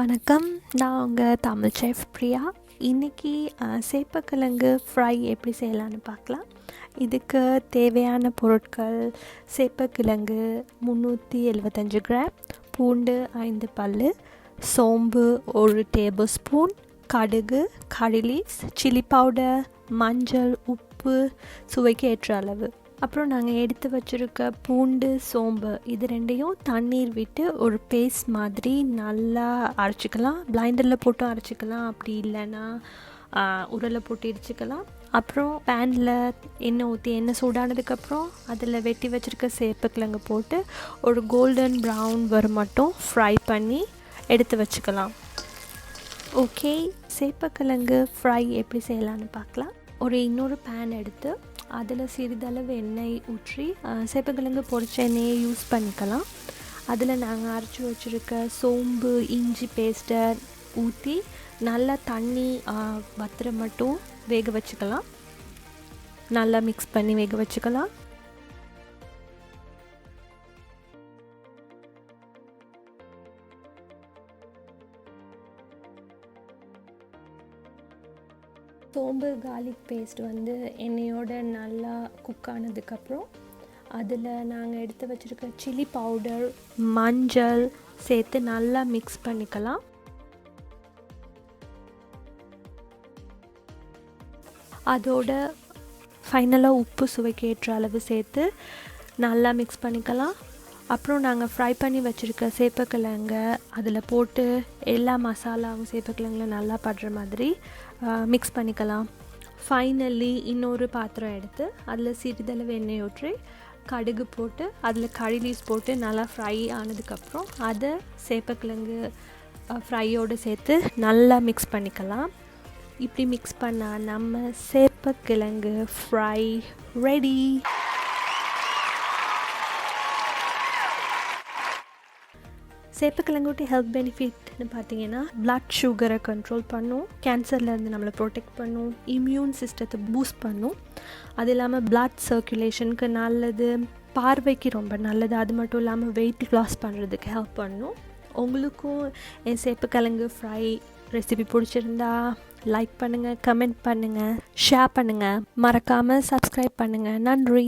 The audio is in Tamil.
வணக்கம், நான் உங்கள் தமிழ் செஃப் பிரியா. இன்றைக்கி சேப்பக்கிழங்கு ஃப்ரை எப்படி செய்யலான்னு பார்க்கலாம். இதுக்கு தேவையான பொருட்கள்: சேப்பக்கிழங்கு 375 கிராம், பூண்டு 5 பல், சோம்பு 1 டேபிள் ஸ்பூன், கடுகு, கறி லீவ்ஸ், சில்லி பவுடர், மஞ்சள், உப்பு சுவைக்கு ஏற்ற அளவு. அப்புறம் நாங்கள் எடுத்து வச்சுருக்க பூண்டு, சோம்பு இது ரெண்டையும் தண்ணீர் விட்டு ஒரு பேஸ்ட் மாதிரி நல்லா அரைச்சிக்கலாம். பிளைண்டரில் போட்டு அரைச்சிக்கலாம், அப்படி இல்லைன்னா உரலை போட்டு இடிச்சிக்கலாம். அப்புறம் பேனில் எண்ணெய் ஊற்றி எண்ணெய் சூடானதுக்கப்புறம் அதில் வெட்டி வச்சுருக்க சேப்பக்கிழங்கு போட்டு ஒரு கோல்டன் ப்ரௌன் வர மட்டும் ஃப்ரை பண்ணி எடுத்து வச்சுக்கலாம். ஓகே, சேப்பக்கிழங்கு ஃப்ரை எப்படி செய்யலான்னு பார்க்கலாம். இன்னொரு பேன் எடுத்து அதில் சிறிதளவு எண்ணெய் ஊற்றி சேப்பக்கிழங்கு பொரிச்ச எண்ணெயை யூஸ் பண்ணிக்கலாம். அதில் நாங்கள் அரைச்சி வச்சுருக்க சோம்பு, இஞ்சி பேஸ்ட்டை ஊற்றி நல்லா தண்ணி வத்துற மட்டும் வேக வச்சுக்கலாம். நல்லா மிக்ஸ் பண்ணி வேக வச்சுக்கலாம். சோம்பு கார்லிக் பேஸ்ட் எண்ணெயோடு நல்லா குக் ஆனதுக்கப்புறம் அதில் நாங்கள் எடுத்து வச்சுருக்க சில்லி பவுடர், மஞ்சள் சேர்த்து நல்லா மிக்ஸ் பண்ணிக்கலாம். அதோட ஃபைனலாக உப்பு சுவைக்கு ஏற்ற அளவு சேர்த்து நல்லா மிக்ஸ் பண்ணிக்கலாம். அப்புறம் நாங்கள் ஃப்ரை பண்ணி வச்சுருக்க சேப்பக்கிழங்க அதில் போட்டு எல்லா மசாலாவும் சேப்பக்கிழங்குல நல்லா படுற மாதிரி மிக்ஸ் பண்ணிக்கலாம். ஃபைனலி இன்னொரு பாத்திரம் எடுத்து அதில் சிறிதளவு எண்ணெய் ஊற்றி கடுகு போட்டு அதில் கறி லீவ்ஸ் போட்டு நல்லா ஃப்ரை ஆனதுக்கப்புறம் அதை சேப்பக்கிழங்கு ஃப்ரையோடு சேர்த்து நல்லா மிக்ஸ் பண்ணிக்கலாம். இப்படி மிக்ஸ் பண்ணால் நம்ம சேப்பக்கிழங்கு ஃப்ரை ரெடி. சேப்பக்கிழங்கோட ஹெல்த் பெனிஃபிட்னு பார்த்தீங்கன்னா பிளட் சுகரை கண்ட்ரோல் பண்ணும், கேன்சர்லேருந்து நம்மளை ப்ரொடெக்ட் பண்ணும், இம்யூன் சிஸ்டத்தை பூஸ்ட் பண்ணும். அது இல்லாமல் பிளட் சர்க்குலேஷனுக்கு நல்லது, பார்வைக்கு ரொம்ப நல்லது. அது மட்டும் இல்லாமல் வெயிட் லாஸ் பண்ணுறதுக்கு ஹெல்ப் பண்ணும். உங்களுக்கும் என் சேப்பக்கிழங்கு ஃப்ரை ரெசிபி பிடிச்சிருந்தா லைக் பண்ணுங்கள், கமெண்ட் பண்ணுங்கள், ஷேர் பண்ணுங்கள், மறக்காமல் சப்ஸ்கிரைப் பண்ணுங்கள். நன்றி.